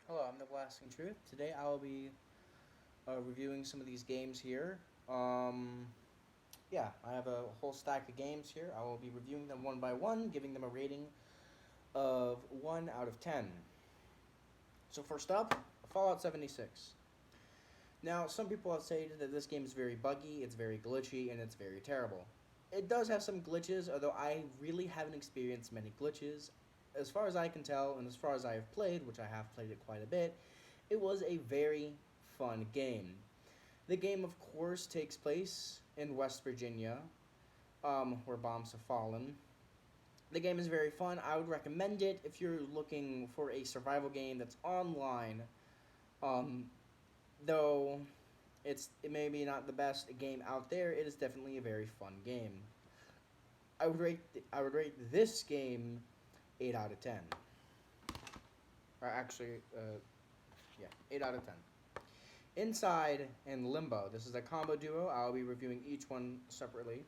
Hello, I'm the Blasting Truth. Today I will be reviewing some of these games here. Um, yeah, I have a whole stack of games here. I will be reviewing them one by one, giving them a rating of 1 out of 10. So, first up, Fallout 76. Now, some people have stated that this game is very buggy, it's very glitchy, and it's very terrible. It does have some glitches, although I really haven't experienced many glitches. As far as I can tell, and as far as I have played, which I have played it quite a bit, it was a very fun game. The game, of course, takes place in West Virginia, where bombs have fallen. The game is very fun. I would recommend it if you're looking for a survival game that's online. Um, though it may be not the best game out there, it is definitely a very fun game. I would rate this game 8 out of 10. Or actually, yeah, 8 out of 10. Inside and Limbo. This is a combo duo. I'll be reviewing each one separately.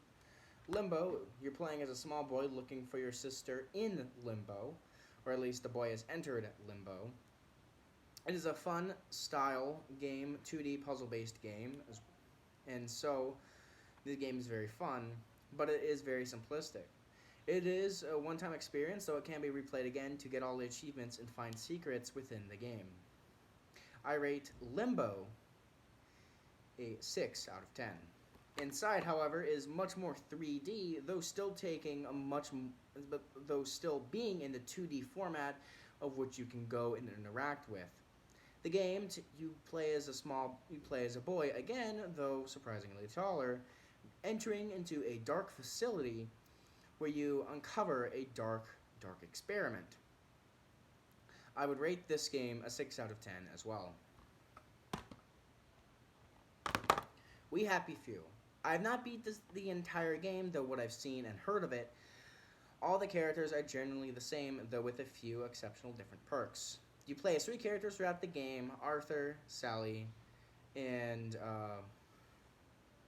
Limbo, you're playing as a small boy looking for your sister in Limbo, or at least the boy has entered Limbo. It is a fun style game, 2D puzzle based game, and so the game is very fun, but it is very simplistic. It is a one time experience, so it can be replayed again to get all the achievements and find secrets within the game. I rate Limbo a 6 out of 10. Inside, however, is much more 3D, though still taking a much, though still being in the 2D format of which you can go and interact with. The game, you play as a boy again, though surprisingly taller, entering into a dark facility where you uncover a dark experiment. I would rate this game a 6 out of 10 as well. We Happy Few. I have not beat the entire game, though what I've seen and heard of it, all the characters are generally the same, though with a few exceptional different perks. You play as 3 characters throughout the game: Arthur, Sally, and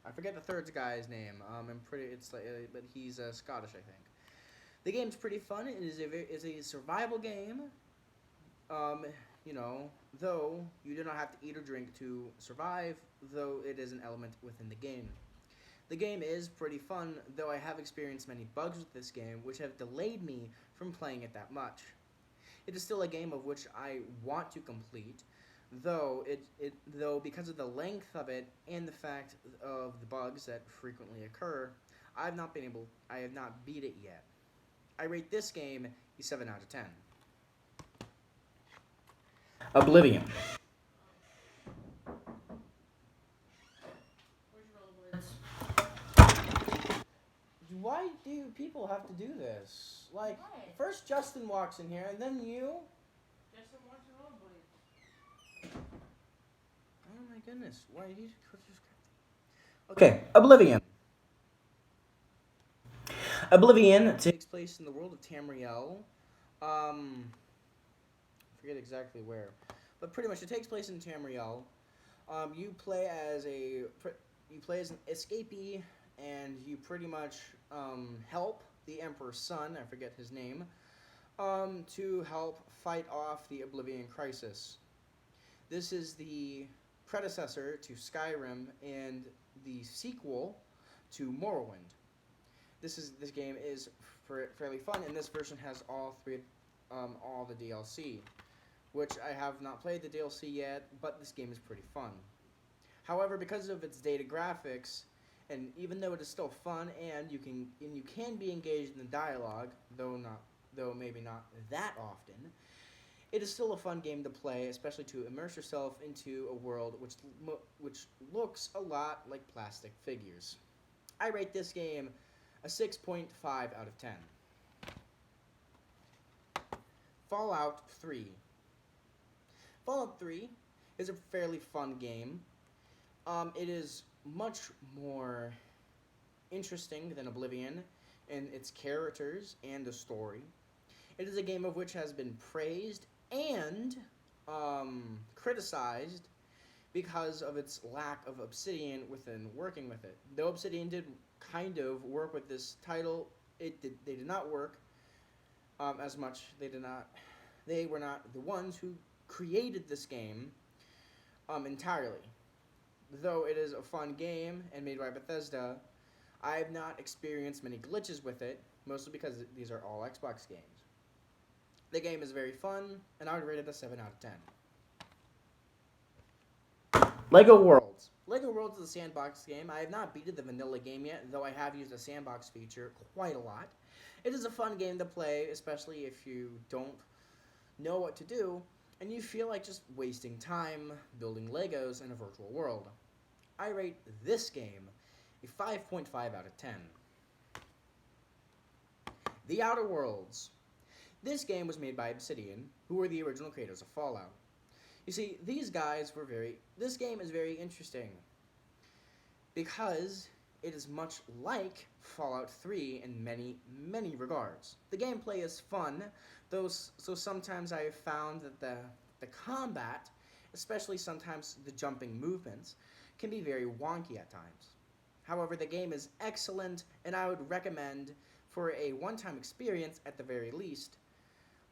I forget the third guy's name. But he's Scottish, I think. The game's pretty fun. Is a survival game. Um, you know, though you do not have to eat or drink to survive, though it is an element within the game. The game is pretty fun, though I have experienced many bugs with this game, which have delayed me from playing it that much. It is still a game of which I want to complete, though because of the length of it and the fact of the bugs that frequently occur, I have not beat it yet. I rate this game a 7 out of 10. Oblivion. Why do people have to do this? Like, Why? first Justin walks in here, and then you. Justin wants your own blade. Oh my goodness! Why did you just? Okay, Oblivion. Oblivion takes place in the world of Tamriel. I forget exactly where, but pretty much it takes place in Tamriel. You play as an escapee, and you pretty much help the Emperor's son. I forget his name. To help fight off the Oblivion Crisis. This is the predecessor to Skyrim and the sequel to Morrowind. This game is fairly fun, and this version has all the DLC, which I have not played the DLC yet, but this game is pretty fun. However, because of its dated graphics, and even though it is still fun and you can be engaged in the dialogue, though maybe not that often, it is still a fun game to play, especially to immerse yourself into a world which looks a lot like plastic figures. I rate this game a 6.5 out of 10. Fallout 3. Fallout 3 is a fairly fun game. It is much more interesting than Oblivion in its characters and the story. It is a game of which has been praised and criticized because of its lack of Obsidian within working with it. Though Obsidian did kind of work with this title, they did not work as much. They were not the ones who created this game entirely. Though it is a fun game and made by Bethesda, I have not experienced many glitches with it, mostly because these are all Xbox games. The game is very fun, and I would rate it a 7 out of 10. Lego Worlds. Lego Worlds is a sandbox game. I have not beaten the vanilla game yet, though I have used the sandbox feature quite a lot. It is a fun game to play, especially if you don't know what to do, and you feel like just wasting time building Legos in a virtual world. I rate this game a 5.5 out of 10. The Outer Worlds. This game was made by Obsidian, who were the original creators of Fallout. You see, this game is very interesting because it is much like Fallout 3 in many, many regards. The gameplay is fun, so sometimes I have found that the combat, especially sometimes the jumping movements, can be very wonky at times. However, the game is excellent, and I would recommend, for a one-time experience at the very least,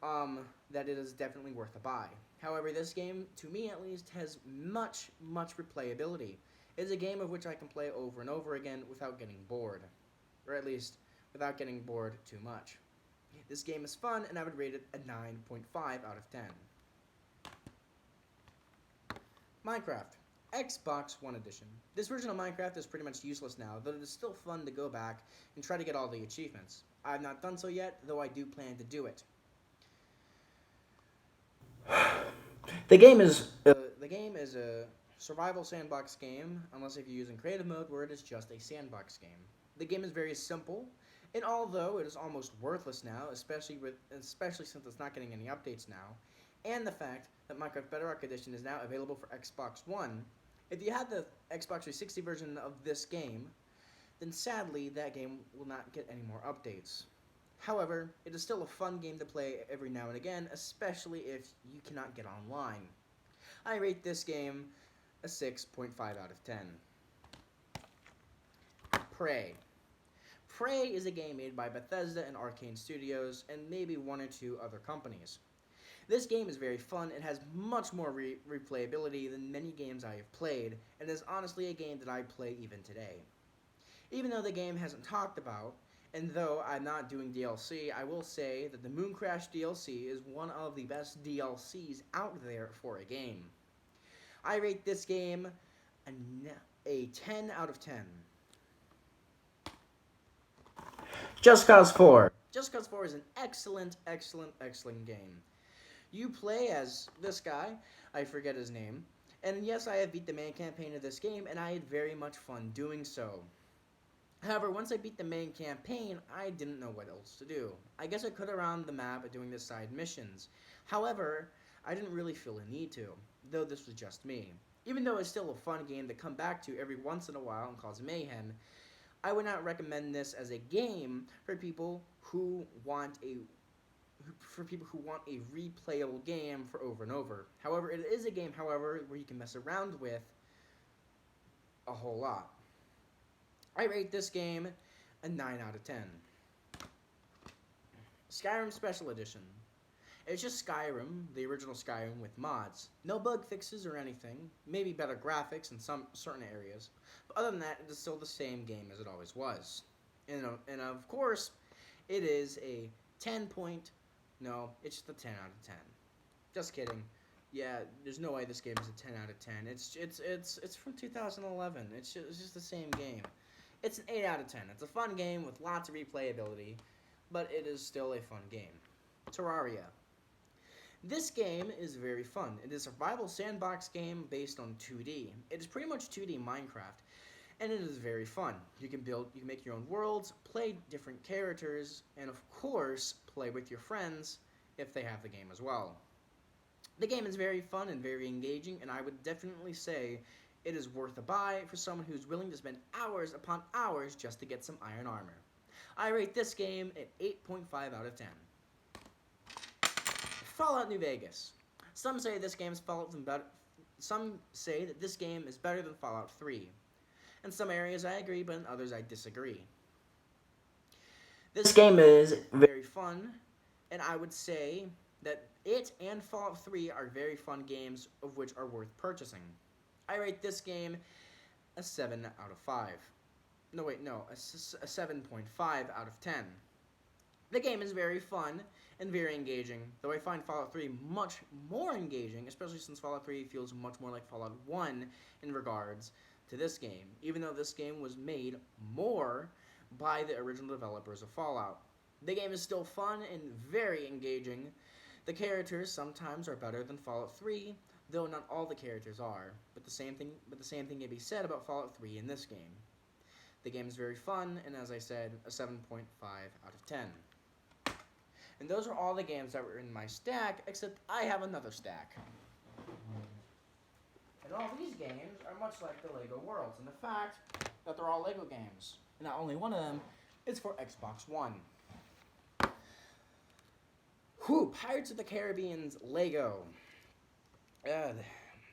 that it is definitely worth a buy. However, this game, to me at least, has much, much replayability. It is a game of which I can play over and over again without getting bored. Or at least, without getting bored too much. This game is fun, and I would rate it a 9.5 out of 10. Minecraft. Xbox One Edition. This version of Minecraft is pretty much useless now, though it is still fun to go back and try to get all the achievements. I have not done so yet, though I do plan to do it. The game is a survival sandbox game, unless if you're using creative mode, where it is just a sandbox game. The game is very simple, and although it is almost worthless now, especially since it's not getting any updates now, and the fact that Minecraft Bedrock Edition is now available for Xbox One, if you have the Xbox 360 version of this game, then sadly that game will not get any more updates. However, it is still a fun game to play every now and again, especially if you cannot get online. I rate this game a 6.5 out of 10. Prey. Prey is a game made by Bethesda and Arcane Studios, and maybe one or two other companies. This game is very fun and has much more replayability than many games I have played, and is honestly a game that I play even today. Even though the game hasn't talked about, and though I'm not doing DLC, I will say that the Mooncrash DLC is one of the best DLCs out there for a game. I rate this game a 10 out of 10. Just Cause 4. Just Cause 4 is an excellent, excellent, excellent game. You play as this guy, I forget his name, and yes, I have beat the main campaign of this game, and I had very much fun doing so. However, once I beat the main campaign, I didn't know what else to do. I guess I could around the map doing the side missions. However, I didn't really feel a need to, though this was just me. Even though it's still a fun game to come back to every once in a while and cause mayhem, I would not recommend this as a game for people who want a replayable game for over and over. However, it is a game, where you can mess around with a whole lot. I rate this game a 9 out of 10. Skyrim Special Edition. It's just Skyrim, the original Skyrim with mods. No bug fixes or anything, maybe better graphics in some certain areas, but other than that, it is still the same game as it always was. And of course, it is a 10 point, no, it's just a 10 out of 10. Just kidding. Yeah, there's no way this game is a 10 out of 10. It's from 2011. It's just the same game. It's an 8 out of 10. It's a fun game with lots of replayability, but it is still a fun game. Terraria. This game is very fun. It is a survival sandbox game based on 2D. It is pretty much 2D Minecraft, and it is very fun. You can make your own worlds, play different characters, and of course, play with your friends if they have the game as well. The game is very fun and very engaging, and I would definitely say it is worth a buy for someone who's willing to spend hours upon hours just to get some iron armor. I rate this game at 8.5 out of 10. Fallout New Vegas. Some say this game is Some say that this game is better than Fallout 3. In some areas I agree, but in others I disagree. This game is very fun, and I would say that it and Fallout 3 are very fun games, of which are worth purchasing. I rate this game a 7 out of 5. No, wait, no, a 7.5 out of 10. The game is very fun and very engaging, though I find Fallout 3 much more engaging, especially since Fallout 3 feels much more like Fallout 1 in regards to this game, even though this game was made more by the original developers of Fallout. The game is still fun and very engaging. The characters sometimes are better than Fallout 3, though not all the characters are, but the same thing can be said about Fallout 3 in this game. The game is very fun, and as I said, a 7.5 out of 10. And those are all the games that were in my stack, except I have another stack. And all these games are much like the LEGO Worlds, in the fact that they're all LEGO games. And not only one of them is for Xbox One. Whew, Pirates of the Caribbean's LEGO.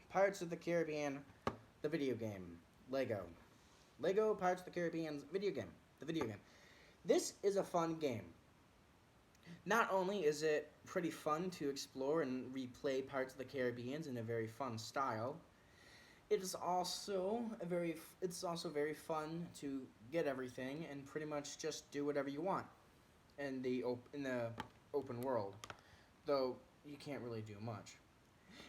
Pirates of the Caribbean, the video game. LEGO. LEGO Pirates of the Caribbean's video game. The video game. This is a fun game. Not only is it pretty fun to explore and replay Pirates of the Caribbean in a very fun style, it's also very fun to get everything and pretty much just do whatever you want in the open world, though you can't really do much.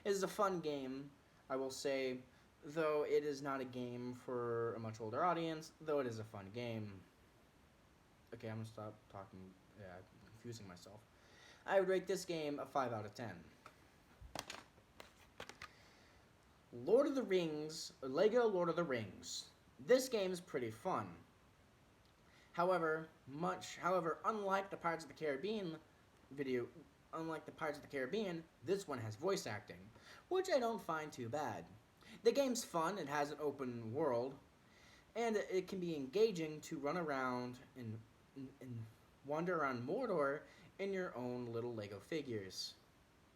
It is a fun game, I will say, though it is not a game for a much older audience, though it is a fun game. Okay, I'm gonna stop talking. Yeah, I'm confusing myself. I would rate this game a 5 out of 10. Lord of the Rings, LEGO Lord of the Rings. This game is pretty fun. However, unlike the Pirates of the Caribbean this one has voice acting, which I don't find too bad. The game's fun, it has an open world, and it can be engaging to run around and wander around Mordor in your own little LEGO figures.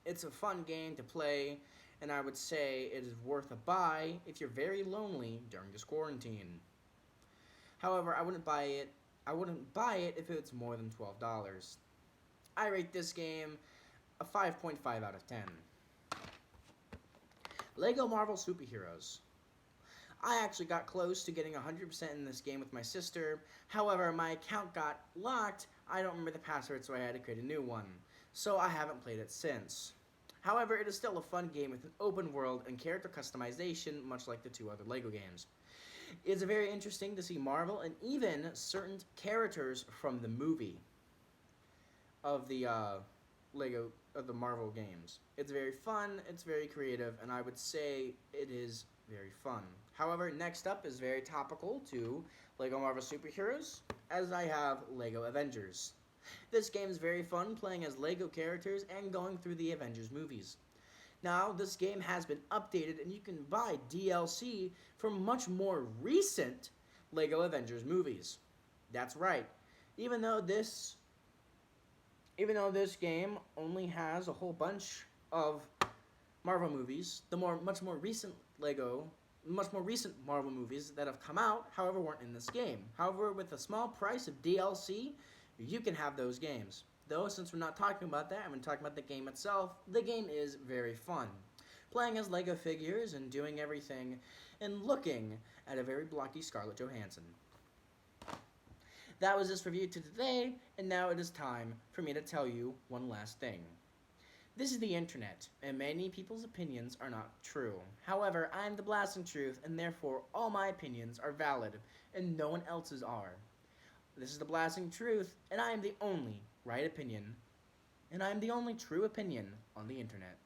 It's a fun game to play, and I would say it is worth a buy if you're very lonely during this quarantine. However, I wouldn't buy it if it's more than $12. I rate this game a 5.5 out of 10. LEGO Marvel Superheroes. I actually got close to getting 100% in this game with my sister. However, my account got locked. I don't remember the password, so I had to create a new one. So I haven't played it since. However, it is still a fun game with an open world and character customization, much like the two other LEGO games. It's very interesting to see Marvel and even certain characters from the movie of the Marvel games. It's very fun, it's very creative, and I would say it is very fun. However, next up is very topical to LEGO Marvel Superheroes, as I have LEGO Avengers. This game is very fun playing as LEGO characters and going through the Avengers movies. Now, this game has been updated and you can buy DLC for much more recent LEGO Avengers movies. That's right. Even though this game only has a whole bunch of Marvel movies, much more recent Marvel movies that have come out, however, weren't in this game. However, with a small price of DLC, you can have those games. Though, since we're not talking about that, I'm going to talk about the game itself. The game is very fun. Playing as LEGO figures and doing everything and looking at a very blocky Scarlett Johansson. That was this review to today, and now it is time for me to tell you one last thing. This is the internet, and many people's opinions are not true. However, I am the blasting truth, and therefore all my opinions are valid, and no one else's are. This is the blasting truth, and I am the only right opinion, and I am the only true opinion on the internet.